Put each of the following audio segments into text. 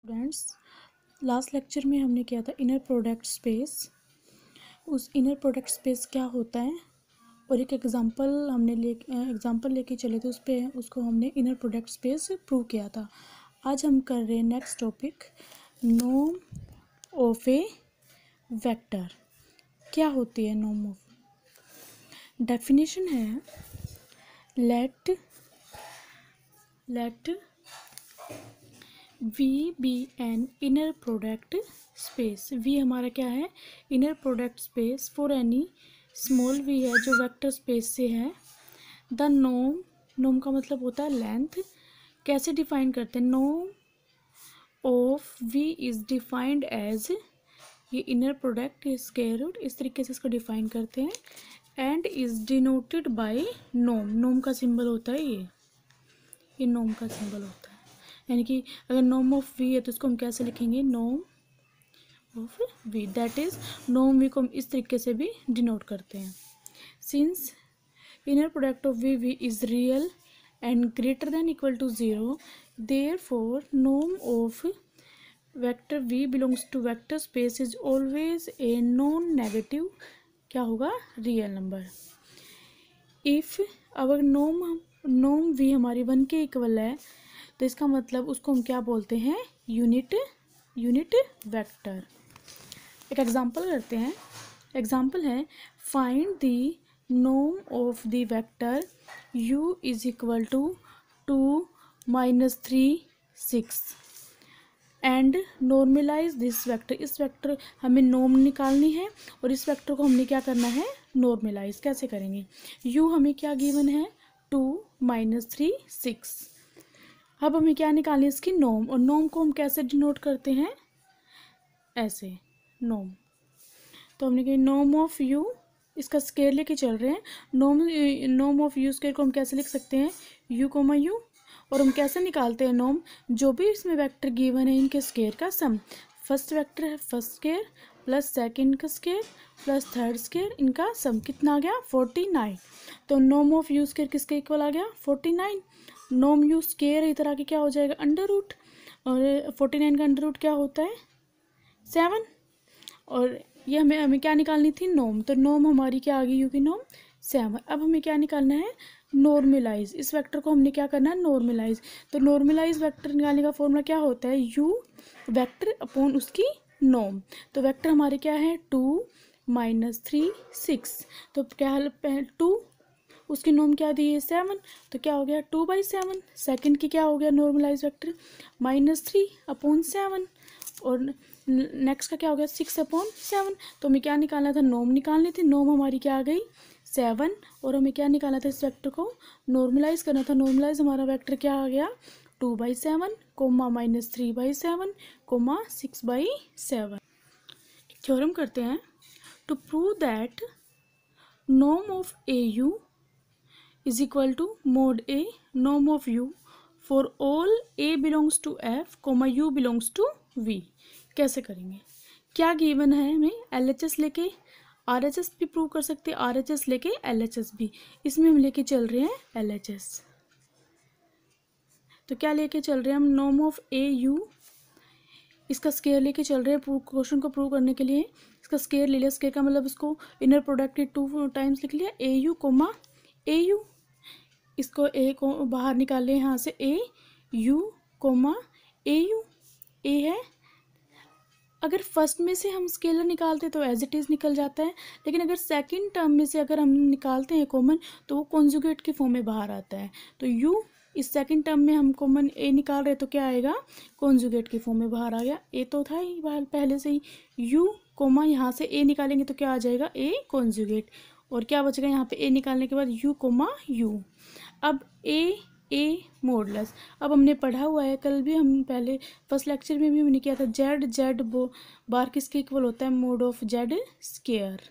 Students, last lecture में हमने किया था इनर प्रोडक्ट स्पेस। उस इनर प्रोडक्ट स्पेस क्या होता है और एक एग्जांपल लेके चले थे, उस पे उसको हमने इनर प्रोडक्ट स्पेस प्रूव किया था। आज हम कर रहे हैं next topic, norm of a vector. क्या होती है नॉर्म ऑफ? डेफिनेशन है let we be an inner product space. V हमारा क्या है? Inner product space for any small V है जो वेक्टर स्पेस से है। द नॉर्म का मतलब होता है लेंथ। कैसे डिफाइन करते हैं? Norm of V is defined as, ये इनर प्रोडक्ट स्क्वायर रूट, इस तरीके से इसको डिफाइन करते हैं। And is denoted by norm. Norm का सिंबल होता है ये नॉर्म का सिंबल होता है। यानी कि अगर नॉर्म ऑफ वी है तो इसको हम कैसे लिखेंगे? Norm of V, that is norm V को हम इस तरीके से भी डिनोट करते हैं। Since inner product of V is real and greater than equal to 0, therefore norm of vector V belongs to vector space is always a non negative, क्या होगा? Real number. इफ अगर नॉर्म वी हमारी 1 के equal है तो इसका मतलब उसको हम क्या बोलते हैं? Unit vector. एक एग्जांपल करते हैं। एग्जांपल है, find the norm of the vector u is equal to 2 - 3 6 and normalize this vector. इस वेक्टर हमें नॉर्म निकालनी है और इस वेक्टर को हमने क्या करना है? नॉर्मलाइज। कैसे करेंगे? u हमें क्या गिवन है? 2 - 3 6। अब हमें क्या निकालनी है? इसकी नॉर्म। और नॉर्म को हम कैसे डिनोट करते हैं? ऐसे, नॉर्म। तो हमने कहा नॉर्म ऑफ यू, इसका स्केयर लेके चल रहे हैं। नॉर्म ऑफ यू स्केयर को हम कैसे लिख सकते हैं? U comma U. और हम कैसे निकालते हैं नॉर्म? जो भी इसमें वेक्टर गिवन है इनके स्केयर का सम। फर्स्ट वेक्टर है फर्स्ट स्केयर प्लस सेकेंड का स्केयर प्लस थर्ड स्केयर, इनका सम कितना आ गया? 49। तो नॉर्म ऑफ यू स्केयर किसके इक्वल आ गया? 49। नॉर्म यू स्केयर इधर आके क्या हो जाएगा? Under root. और 49 का अंडर रूट क्या होता है? 7। और ये हमें क्या निकालनी थी? नॉर्म। तो नॉर्म हमारी क्या आ गई? यू की नॉर्म 7। अब हमें क्या निकालना है? नॉर्मलाइज। इस वेक्टर को हमने क्या करना है? नॉर्मलाइज। तो नॉर्मलाइज वेक्टर निकालने का फॉर्मूला क्या होता है? यू वेक्टर अपॉन उसकी नॉर्म। तो वेक्टर हमारे क्या है? 2 - 3 6। तो क्या 2, उसकी नॉर्म क्या दी है? 7। तो क्या हो गया? 2/7। सेकंड की क्या हो गया? Normalize vector -3/7। और नेक्स्ट का क्या हो गया? 6/7। तो हमें क्या निकालना था? नॉर्म निकालनी थी। नॉर्म हमारी क्या आ गई? 7। और हमें क्या निकालना था? इस वेक्टर को नॉर्मलाइज करना था। नॉर्मलाइज हमारा वेक्टर क्या आ गया? 2/7 कोमा -3/7 कोमा 6/7। थ्योरम करते हैं। To prove that norm of AU is equal to mod A norm of U for all A belongs to F, U belongs to V। कैसे करेंगे? क्या गिवन है हमें? LHS लेके RHS भी प्रूव कर सकते हैं, RHS लेके LHS भी। इसमें हम लेके चल रहे हैं LHS। तो क्या लेके चल रहे हैं हम? नॉर्म ऑफ AU, इसका स्केयर लेके चल रहे हैं क्वेश्चन को प्रूव करने के लिए। इसका स्केयर ले लिया। स्केयर का मतलब इसको इनर प्रोडक्ट 2 टाइम्स लिख लिया। AU कोमा AU, इसको ए को बाहर निकाल लें यहाँ से। AU कोमा AU, ए है। अगर फर्स्ट में से हम स्केलर निकालते तो एज इट इज़ निकल जाता है, लेकिन अगर सेकंड टर्म में से अगर हम निकालते हैं कॉमन तो वो कॉन्जुगेट के फॉर्म में बाहर आता है। तो यू इस सेकंड टर्म में हम कॉमन ए निकाल रहे तो क्या आएगा? कॉन्जुगेट के फॉर्म में बाहर आ गया। ए तो था ही बाहर पहले से ही। यू कोमा यहाँ से ए निकालेंगे तो क्या आ जाएगा? ए कॉन्जुगेट। और क्या बचेगा यहाँ पे? ए निकालने के बाद यू कोमा यू। अब ए मॉडुलस, अब हमने पढ़ा हुआ है, कल भी हम पहले फर्स्ट लेक्चर में भी हमने किया था। जेड बार किसके इक्वल होता है? Mode of Z square.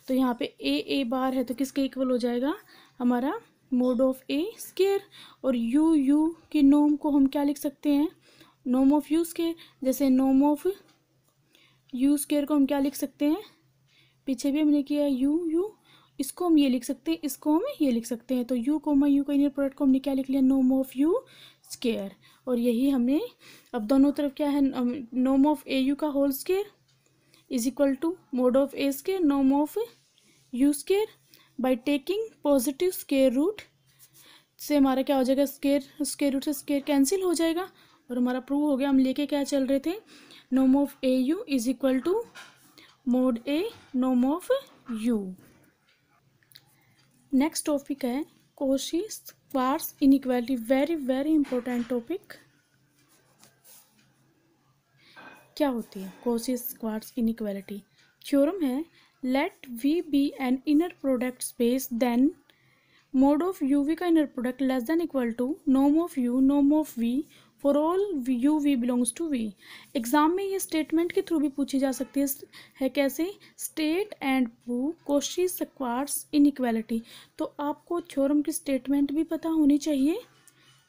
तो यहाँ पे ए बार है तो किसके इक्वल हो जाएगा? हमारा मोड ऑफ ए स्केयर। और यू की नॉर्म को हम क्या लिख सकते हैं? Norm of U square. जैसे नॉर्म ऑफ यू स्केयर को हम क्या लिख सकते हैं? पीछे भी हमने किया यू, इसको हम ये लिख सकते हैं, इसको हम ये लिख सकते हैं। तो यू कोमा यू का इनर प्रोडक्ट को हमने क्या लिख लिया? Norm of U square. और यही हमने अब दोनों तरफ क्या है, नॉर्म ऑफ ए यू का whole square is equal to mod of A square norm of you square. By taking positive square root से हमारा क्या हो जाएगा, स्क्वायर रूट से स्क्वायर कैंसिल हो जाएगा और हमारा प्रूव हो गया। हम लेके क्या चल रहे थे, norm of A u is equal to mod a norm of u. Next topic है Cauchy Schwarz inequality, very very important topic. क्या होती है कॉची-स्क्वार्ट्ज इनइक्वालिटी? थ्योरम है let we be an inner product space then mod of you we का inner product less than equal to norm of you norm of we for all you we belongs to v. Exam में ये statement के through भी पूछी जा सकती है कैसे, स्टेट एंड प्रूव कॉची-स्क्वार्ट्ज इनइक्वालिटी। तो आपको थ्योरम की स्टेटमेंट भी पता होनी चाहिए,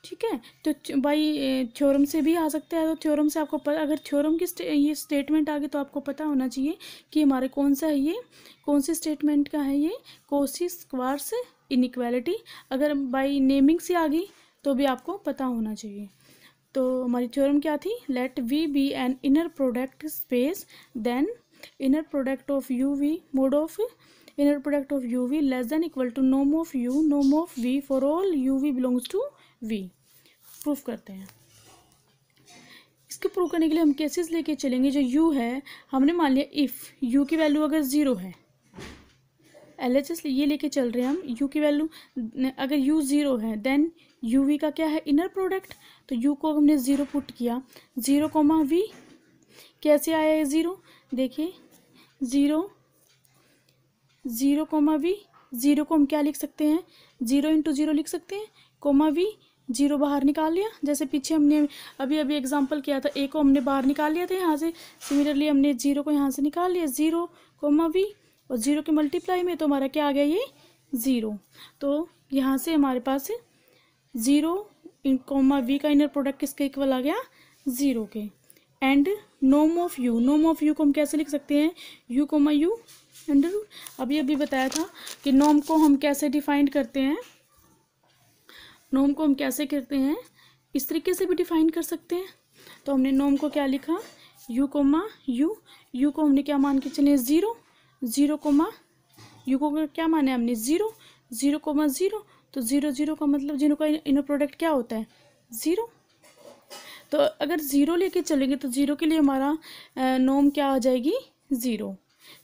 ठीक है। तो भाई थ्योरम से भी आ सकता है, तो थ्योरम से आपको अगर थ्योरम की ये स्टेटमेंट आ गई तो आपको पता होना चाहिए कि हमारे कौन सा है, ये कौन सी स्टेटमेंट का है, ये कॉची-स्क्वार्ट्ज इनइक्वालिटी। अगर बाई नेमिंग से आ गई तो भी आपको पता होना चाहिए। तो हमारी थ्योरम क्या थी, let we be an inner product space then inner product of you V mod of inner product of you V less than equal to norm of you norm of we for all you we belongs to V. Proof करते हैं। इसके prove करने के लिए हम cases लेके चलेंगे। जो u है, हमने मान लिया इफ़ u की वैल्यू अगर 0 है, LHS ये लेके चल रहे हैं हम, u की वैल्यू अगर u 0 है देन u v का क्या है, इनर प्रोडक्ट। तो u को हमने 0 पुट किया, 0 कोमा v कैसे आया है 0, देखिए 0 0 कोमा v, 0 को हम क्या लिख सकते हैं, 0 इंटू 0 लिख सकते हैं, कोमा v, 0 बाहर निकाल लिया। जैसे पीछे हमने अभी अभी एग्जांपल किया था, a को हमने बाहर निकाल लिया था यहाँ से, सिमिलरली हमने 0 को यहाँ से निकाल लिया, 0 कोमा v और 0 के मल्टीप्लाई में तो हमारा क्या आ गया, ये 0। तो यहाँ से हमारे पास 0 कोमा v का इनर प्रोडक्ट किसके इक्वल आ गया, 0 के। एंड नॉर्म ऑफ यू को हम कैसे लिख सकते हैं, u comma u under root. अभी बताया था कि नॉर्म को हम कैसे डिफाइन करते हैं, नॉर्म को हम कैसे करते हैं, इस तरीके से भी डिफाइन कर सकते हैं। तो हमने नॉर्म को क्या लिखा, u कोमा u को हमने क्या मान के चले, 0 कोमा u को क्या माने हमने, 0 कोमा 0। तो 0 का मतलब 0 का इनर प्रोडक्ट क्या होता है, 0। तो अगर 0 लेके चलेंगे तो 0 के लिए हमारा नॉर्म क्या आ जाएगी, 0।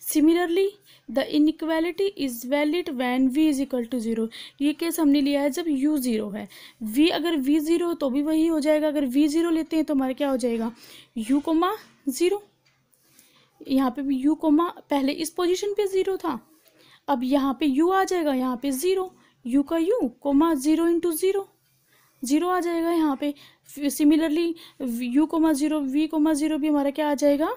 Similarly the inequality is valid when v is equal to 0। ये केस हमने लिया है जब u 0 है, v अगर v 0 हो तो भी वही हो जाएगा। अगर v 0 लेते हैं तो हमारा क्या हो जाएगा, u कोमा 0। यहाँ पे भी u कोमा पहले इस पोजीशन पे 0 था, अब यहाँ पे u आ जाएगा, यहाँ पे 0, u का u कोमा 0 इंटू 0 आ जाएगा यहाँ पे। Similarly u comma 0 v comma 0 भी हमारा क्या आ जाएगा,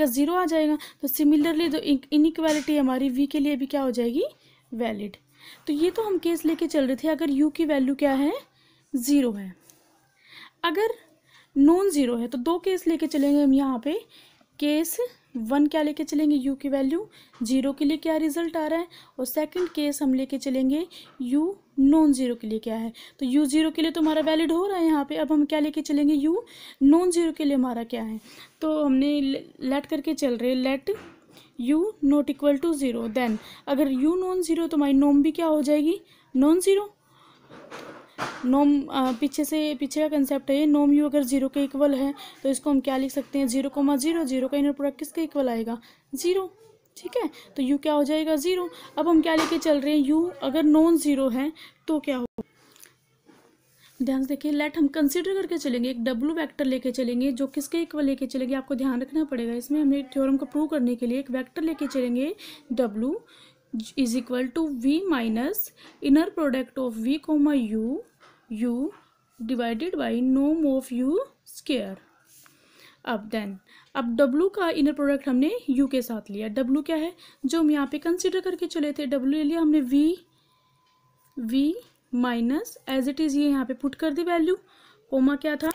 0 आ जाएगा। तो सिमिलरली जो इनइक्वालिटी हमारी v के लिए भी क्या हो जाएगी, वैलिड। तो ये तो हम केस लेके चल रहे थे अगर u की वैल्यू क्या है, 0 है। अगर नॉन 0 है तो दो केस लेके चलेंगे हम यहाँ पे। केस 1 क्या लेके चलेंगे, u की वैल्यू 0 के लिए क्या रिजल्ट आ रहा है, और सेकंड केस हम लेके चलेंगे u नॉन 0 के लिए क्या है। तो u 0 के लिए तो हमारा वैलिड हो रहा है यहाँ पे, अब हम क्या लेके चलेंगे, u नॉन 0 के लिए हमारा क्या है। तो हमने लेट करके चल रहे, let u not equal to 0, then अगर u नॉन 0 तो हमारी नॉर्म भी क्या हो जाएगी, नॉन 0। नॉर्म पीछे का कंसेप्ट है ये, नॉर्म u अगर 0 के इक्वल है तो इसको हम क्या लिख सकते हैं, 0 कोमा 0 का इनर प्रोडक्ट किसके इक्वल आएगा, 0, ठीक है। तो u क्या हो जाएगा, 0। अब हम क्या लेके चल रहे हैं, u अगर नॉन 0 है तो क्या हो, ध्यान से देखिए, लेट हम कंसीडर करके चलेंगे, एक w वेक्टर लेके चलेंगे जो किसके इक्वल लेके चलेंगे, आपको ध्यान रखना पड़ेगा इसमें। हमें थ्योरम को प्रूव करने के लिए एक वेक्टर लेके चलेंगे, w is equal to v minus inner product of v comma u divided by norm of u square. अब w का इनर प्रोडक्ट हमने u के साथ लिया, w क्या है जो हम यहाँ पे कंसीडर करके चले थे, w ले लिया हमने v minus as it is, ये यहाँ पे पुट कर दी वैल्यू, कोमा क्या था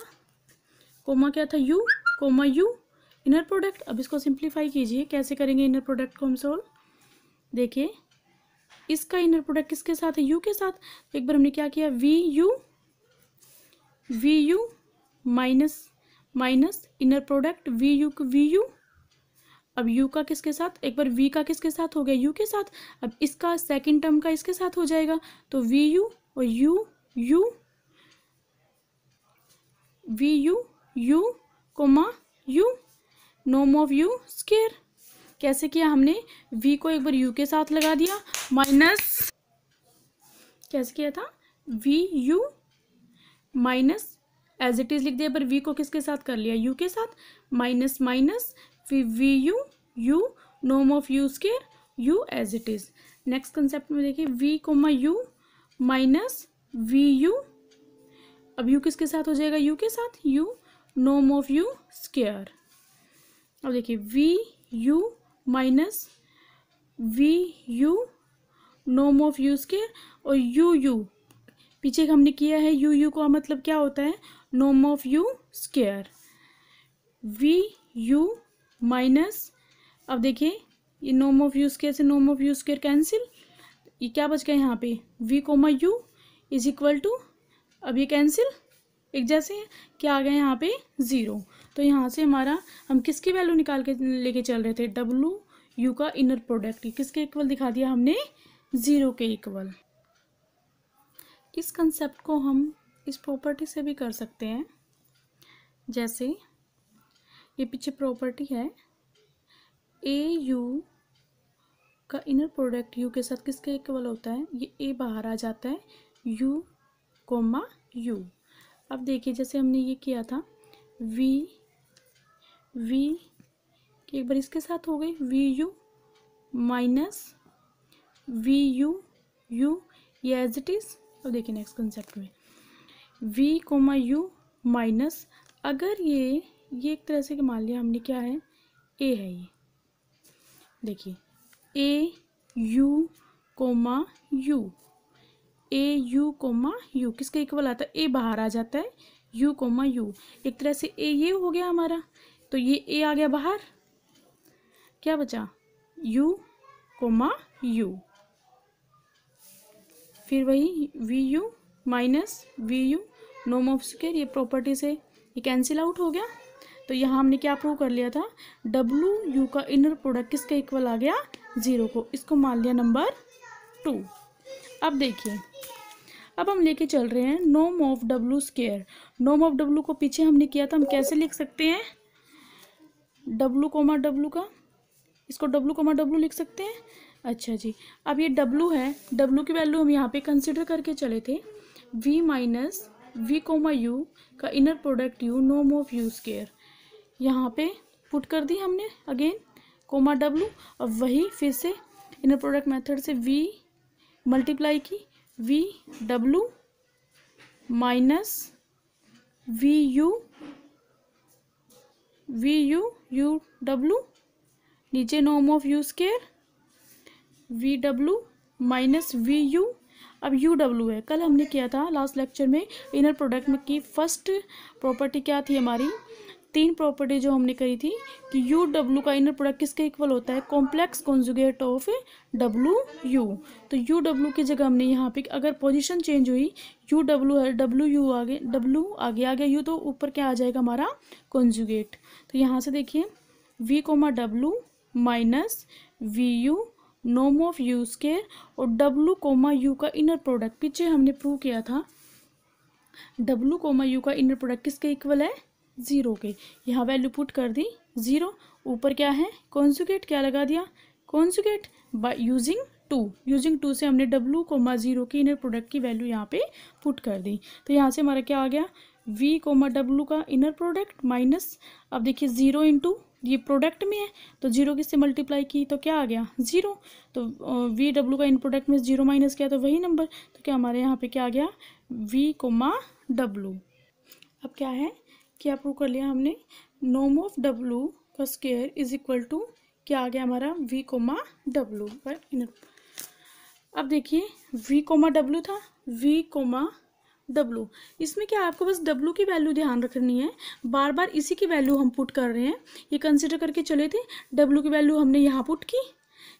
u comma u inner product. अब इसको सिंप्लीफाई कीजिए, कैसे करेंगे इनर प्रोडक्ट को हम सोल्व, देखिए इसका इनर प्रोडक्ट किसके साथ है, u के साथ। एक बार हमने क्या किया, v u V U minus minus inner product V U. अब u का किसके साथ, एक बार v का किसके साथ हो गया, u के साथ। अब इसका सेकंड टर्म का इसके साथ हो जाएगा, तो वी यू और U comma U, norm of you square. कैसे किया हमने, v को एक बार u के साथ लगा दिया, माइनस कैसे किया था, V U minus as it is लिख दिया, पर v को किसके साथ कर लिया, u के साथ, माइनस माइनस फिर V U norm of you square, u as it is. Next concept में देखिए v comma U minus V U, अब u किसके साथ हो जाएगा, u के साथ, u norm of you square. अब देखिए V U minus V U norm of you square, और यू पीछे हमने किया है, यू का मतलब क्या होता है, norm of you square. V U minus, अब देखिए ये नॉर्म ऑफ यू स्क्वायर से norm of you square cancel, ये क्या बच गया यहाँ पे, v comma U is equal to, अब ये कैंसिल एक जैसे हैं, क्या आ गया यहाँ पे 0। तो यहाँ से हमारा, हम किसकी वैल्यू निकाल के लेके चल रहे थे, डब्लू यू का इनर प्रोडक्ट किसके इक्वल दिखा दिया हमने, 0 के इक्वल। इस कंसेप्ट को हम इस प्रॉपर्टी से भी कर सकते हैं, जैसे ये पीछे प्रॉपर्टी है, ए यू का इनर प्रोडक्ट यू के साथ किसके इक्वल होता है, ये ए बाहर आ जाता है, यू कोमा यू। अब देखिए जैसे हमने ये किया था, वी की एक बार इसके साथ हो गई, V U minus V U ये एज इट इज। अब देखिए नेक्स्ट कंसेप्ट में v कोमा यू माइनस, अगर ये एक तरह से मान लिया हमने, क्या है, a है, ये देखिए ए यू कोमा यू किसके इक्वल आता है, a बाहर आ जाता है, u कोमा यू, एक तरह से a ये हो गया हमारा, तो ये a आ गया बाहर, क्या बचा, u कोमा यू, फिर वही V U minus V U norm of square, ये प्रॉपर्टी से ये कैंसिल आउट हो गया। तो यहाँ हमने क्या प्रूव कर लिया था, डब्लू यू का इनर प्रोडक्ट किसके इक्वल आ गया, 0 को, इसको मान लिया नंबर 2। अब देखिए, अब हम लेके चल रहे हैं norm of W square. Norm of W को पीछे हमने किया था, हम कैसे लिख सकते हैं, डब्लू कोमा डब्लू का, इसको डब्लू कोमा डब्लू लिख सकते हैं। अच्छा जी, अब ये डब्लू है, डब्लू की वैल्यू हम यहाँ पे कंसिडर करके चले थे, v minus v comma you का inner product u norm of you square, यहाँ पे पुट कर दी हमने अगेन कोमा डब्लू। अब वही फिर से इनर प्रोडक्ट मेथड से v मल्टीप्लाई की, v W minus V U W, नीचे norm of you square, V W minus V U. अब यू डब्लू है, कल हमने किया था लास्ट लेक्चर में इनर प्रोडक्ट में की फर्स्ट प्रॉपर्टी क्या थी हमारी, 3 प्रॉपर्टी जो हमने करी थी कि यू डब्लू का इनर प्रोडक्ट किसके इक्वल होता है, complex conjugate of W you. तो यू डब्लू की जगह हमने यहाँ पे अगर पोजीशन चेंज हुई, यू डब्लू है, डब्लू यू आगे, डब्लू आगे आ गया यू, तो ऊपर क्या आ जाएगा हमारा कॉन्जुगेट। तो यहाँ से देखिए V comma W minus V U norm of you square, और डब्लू कोमा यू का इनर प्रोडक्ट पीछे हमने प्रूव किया था, डब्लू कोमा यू का इनर प्रोडक्ट किसके इक्वल है, 0 के। यहाँ वैल्यू पुट कर दी 0, ऊपर क्या है कॉन्जुगेट, क्या लगा दिया कॉन्जुगेट बाय यूजिंग 2 से हमने डब्लू कोमा 0 की इनर प्रोडक्ट की वैल्यू यहाँ पे पुट कर दी। तो यहाँ से हमारा क्या आ गया, v कोमा डब्लू का इनर प्रोडक्ट माइनस, अब देखिए 0 इंटू ये प्रोडक्ट में है तो 0 किससे मल्टीप्लाई की तो क्या आ गया 0, तो v डब्लू का इन प्रोडक्ट में 0 माइनस किया तो वही नंबर, तो क्या हमारे यहाँ पे क्या आ गया v कोमा डब्लू। अब क्या है, क्या प्रूव कर लिया हमने, नॉर्म ऑफ डब्लू का स्क्वायर इज इक्वल टू क्या आ गया हमारा v कोमा डब्लू पर इनर। अब देखिए v कोमा डब्लू था, v कोमा डब्लू, इसमें क्या आपको बस डब्लू की वैल्यू ध्यान रखनी है, बार बार इसी की वैल्यू हम पुट कर रहे हैं। ये कंसिडर करके चले थे, डब्लू की वैल्यू हमने यहाँ पुट की,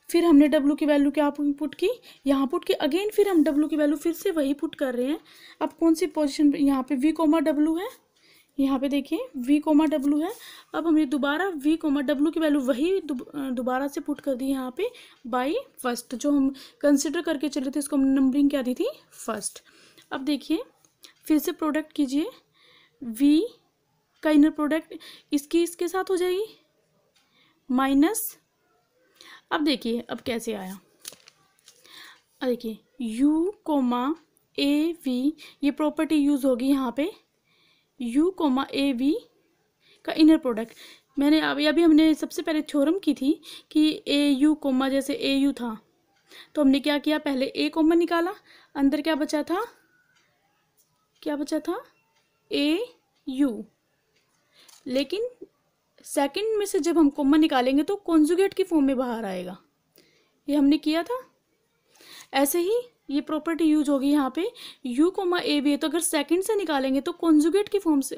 फिर हमने डब्ल्यू की वैल्यू क्या पुट की, यहाँ पुट की, अगेन फिर हम डब्ल्यू की वैल्यू फिर से वही पुट कर रहे हैं। अब कौन सी पोजीशन यहाँ पे वी कोमा डब्ल्यू है, यहाँ पे देखिए v कोमा डब्ल्यू है। अब हमने दोबारा v कोमा डब्ल्यू की वैल्यू वही दोबारा से पुट कर दी यहाँ पे बाई फर्स्ट, जो हम कंसिडर करके चले थे इसको नंबरिंग क्या दी थी, फर्स्ट। अब देखिए फिर से प्रोडक्ट कीजिए, v का इनर प्रोडक्ट इसकी इसके साथ हो जाएगी माइनस। अब देखिए अब कैसे आया, अब देखिए u कोमा ए वी, ये प्रॉपर्टी यूज होगी यहाँ पे u कोमा ए वी का इनर प्रोडक्ट। मैंने अभी हमने सबसे पहले थ्योरम की थी कि ए यू कोमा, जैसे ए यू था तो हमने क्या किया, पहले ए कोमा निकाला, अंदर क्या बचा था, क्या बचा था, ए यू। लेकिन सेकंड में से जब हम कोमा निकालेंगे तो कॉन्जुगेट की फॉर्म में बाहर आएगा, ये हमने किया था। ऐसे ही ये प्रॉपर्टी यूज होगी यहाँ पे, u कोमा ए वी है तो अगर सेकंड से निकालेंगे तो कॉन्जुगेट की फॉर्म से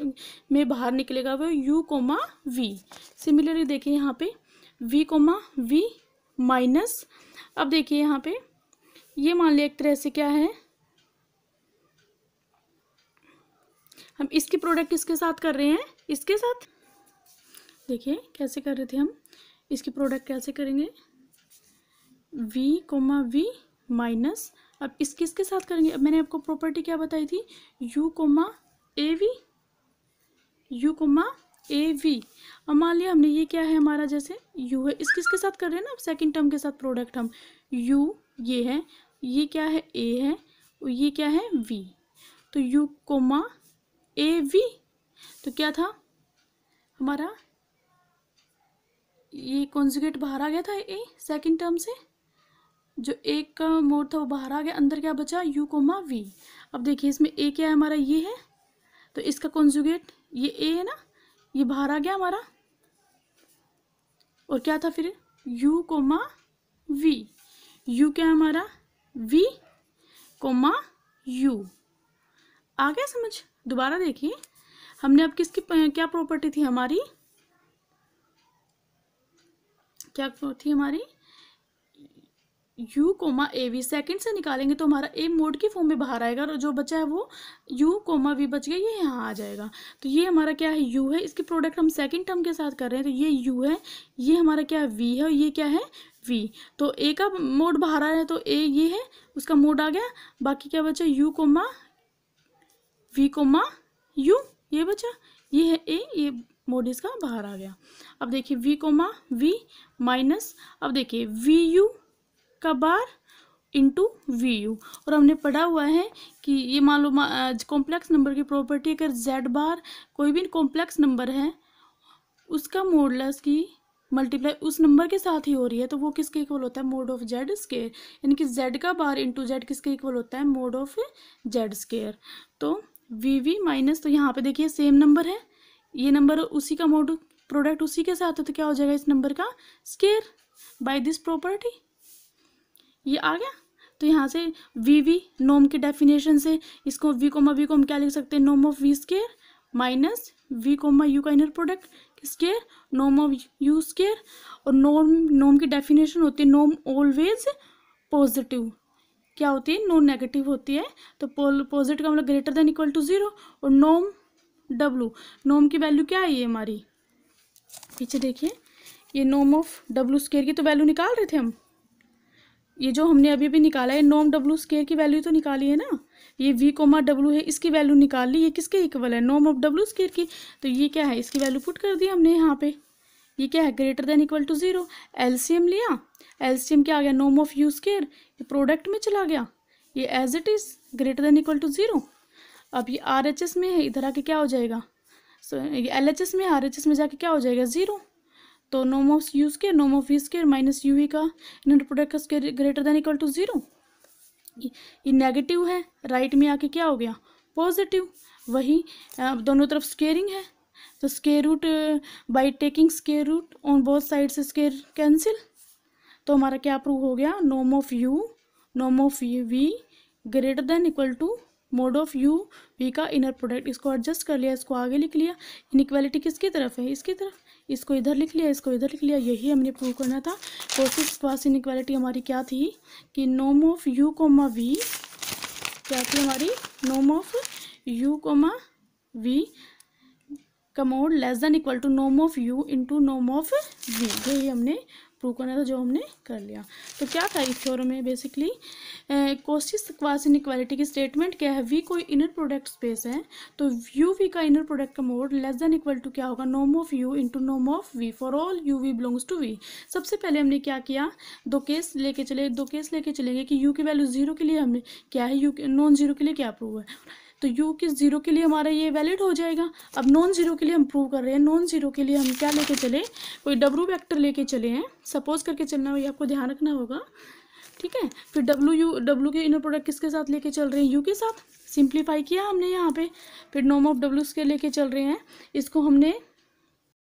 में बाहर निकलेगा वो u कोमा वी। सिमिलरली देखिए यहाँ पे v कोमा वी माइनस। अब देखिए यहाँ पे ये मान लिया एक तरह से क्या है, हम इसकी प्रोडक्ट इसके साथ कर रहे हैं, इसके साथ। देखिए कैसे कर रहे थे हम, इसकी प्रोडक्ट कैसे करेंगे, v कोमा वी माइनस, अब इसके इसके साथ करेंगे। अब मैंने आपको प्रॉपर्टी क्या बताई थी, u comma A V, u comma A V. अब मान लिया हमने ये क्या है हमारा, जैसे u है, इसके इसके साथ कर रहे हैं ना, अब सेकंड टर्म के साथ प्रोडक्ट हम u ये है, ये क्या है a है, और ये क्या है v, तो u कोमा ए वी, तो क्या था हमारा, ये कॉन्जुगेट बाहर आ गया था a सेकंड टर्म से, जो एक का मोड था वो बाहर आ गया, अंदर क्या बचा, u कोमा वी। अब देखिए इसमें a क्या है हमारा, ये है, तो इसका कॉन्जुगेट ये a है ना, ये बाहर आ गया हमारा, और क्या था फिर u कोमा वी, u क्या है हमारा, v कोमा u। आ गया समझ। दोबारा देखिए हमने अब किसकी क्या प्रॉपर्टी थी हमारी, क्या थी हमारी, u comma A V, second से निकालेंगे तो हमारा a मोड की फॉर्म में बाहर आएगा, और जो बचा है वो u कोमा वी बच गया, ये यहाँ आ जाएगा। तो ये हमारा क्या है, u है, इसकी प्रोडक्ट हम सेकंड टर्म के साथ कर रहे हैं, तो ये u है, ये हमारा क्या है v है, और ये क्या है v। तो a का मोड बाहर आ रहा है तो a ये है, उसका मोड आ गया, बाकी क्या बचा, u comma v comma u, ये बचा, ये है a, ये मोड इसका बाहर आ गया। अब देखिए v कोमा v माइनस, अब देखिए वी यू का बार इंटू वी यू, और हमने पढ़ा हुआ है कि ये मान लो कॉम्प्लेक्स नंबर की प्रॉपर्टी, अगर जेड बार कोई भी कॉम्प्लेक्स नंबर है उसका मॉडुलस की मल्टीप्लाई उस नंबर के साथ ही हो रही है तो वो किसके इक्वल होता है, मोड ऑफ जेड स्क्वायर, यानी कि जेड का बार इंटू जेड किसके इक्वल होता है, मोड ऑफ जेड स्क्वायर। तो वी वी माइनस, तो यहाँ पे देखिए सेम नंबर है, ये नंबर उसी का मोड प्रोडक्ट उसी के साथ है, तो क्या हो जाएगा इस नंबर का स्क्वायर बाय दिस प्रॉपर्टी, ये आ गया। तो यहाँ से वी वी नॉर्म के डेफिनेशन से इसको v कोमा वी को हम क्या लिख सकते हैं, norm of we square minus v comma you का inner product square norm of you square, और नॉर्म की डेफिनेशन होती है नॉर्म ऑलवेज पॉजिटिव, क्या होती है, नॉन नेगेटिव होती है, तो पॉजिटिव का मतलब greater than equal to zero, और नॉर्म डब्लू, नॉर्म की वैल्यू क्या है ये हमारी, पीछे देखिए ये नॉर्म ऑफ डब्लू स्क्वायर की तो वैल्यू निकाल रहे थे हम, ये जो हमने अभी भी निकाला है नॉर्म डब्लू स्क्वायर की वैल्यू तो निकाली है ना, ये v कोमा डब्लू है इसकी वैल्यू निकाल ली, ये किसके इक्वल है, नॉर्म ऑफ डब्लू स्क्वायर की, तो ये क्या है इसकी वैल्यू पुट कर दी हमने यहाँ पे, ये क्या है greater than equal to zero, LCM लिया, एलसीएम क्या आ गया, नॉर्म ऑफ यू स्क्वायर, ये प्रोडक्ट में चला गया, ये as it is greater than equal to zero. अब ये RHS में है, इधर आके क्या हो जाएगा, ये LHS में, RHS में जाके क्या हो जाएगा जीरो, तो norm of you square norm of we square minus U we का इनर प्रोडक्ट का square greater than equal to zero, ये नेगेटिव है, राइट में आके क्या हो गया पॉजिटिव, वही दोनों तरफ स्क्वेयरिंग है, तो square root by taking square root on both side से स्क्वायर कैंसिल, तो हमारा क्या प्रूव हो गया, norm of V greater than equal to mod of you we का इनर प्रोडक्ट। इसको एडजस्ट कर लिया, इसको आगे लिख लिया। इनइक्वालिटी किसकी तरफ है, इसकी तरफ, इसको इधर लिख लिया, इसको इधर लिख लिया। यही हमने प्रूव करना था। कोशी स्क्वाश इनइक्वालिटी हमारी क्या थी कि norm of u comma v क्या थी हमारी, norm of u comma v का mod less than equal to norm of you into norm of v. यही हमने प्रूव करना था, जो हमने कर लिया। तो क्या था इस थ्योरम में, बेसिकली कोशी स्क्वाश इनइक्वालिटी की स्टेटमेंट क्या है, वी कोई इनर प्रोडक्ट स्पेस है तो यू वी का इनर प्रोडक्ट का mod less than equal to क्या होगा, norm of you into norm of we for all you we belongs to V. सबसे पहले हमने क्या किया, दो केस लेके चलेंगे कि यू की वैल्यू जीरो के लिए हमने क्या है, यू नॉन जीरो के लिए क्या प्रूव है, तो यू के जीरो के लिए हमारा ये वैलिड हो जाएगा। अब नॉन जीरो के लिए हम प्रूव कर रहे हैं, नॉन जीरो के लिए हम क्या लेके चले, कोई डब्ल्यू वेक्टर लेके चले हैं, सपोज करके चलना हो, ये आपको ध्यान रखना होगा, ठीक है। फिर डब्ल्यू के इनर प्रोडक्ट किसके साथ लेके चल रहे हैं, यू के साथ, सिंप्लीफाई किया हमने यहाँ पे। फिर नॉर्म ऑफ डब्ल्यू के लेके चल रहे हैं, इसको हमने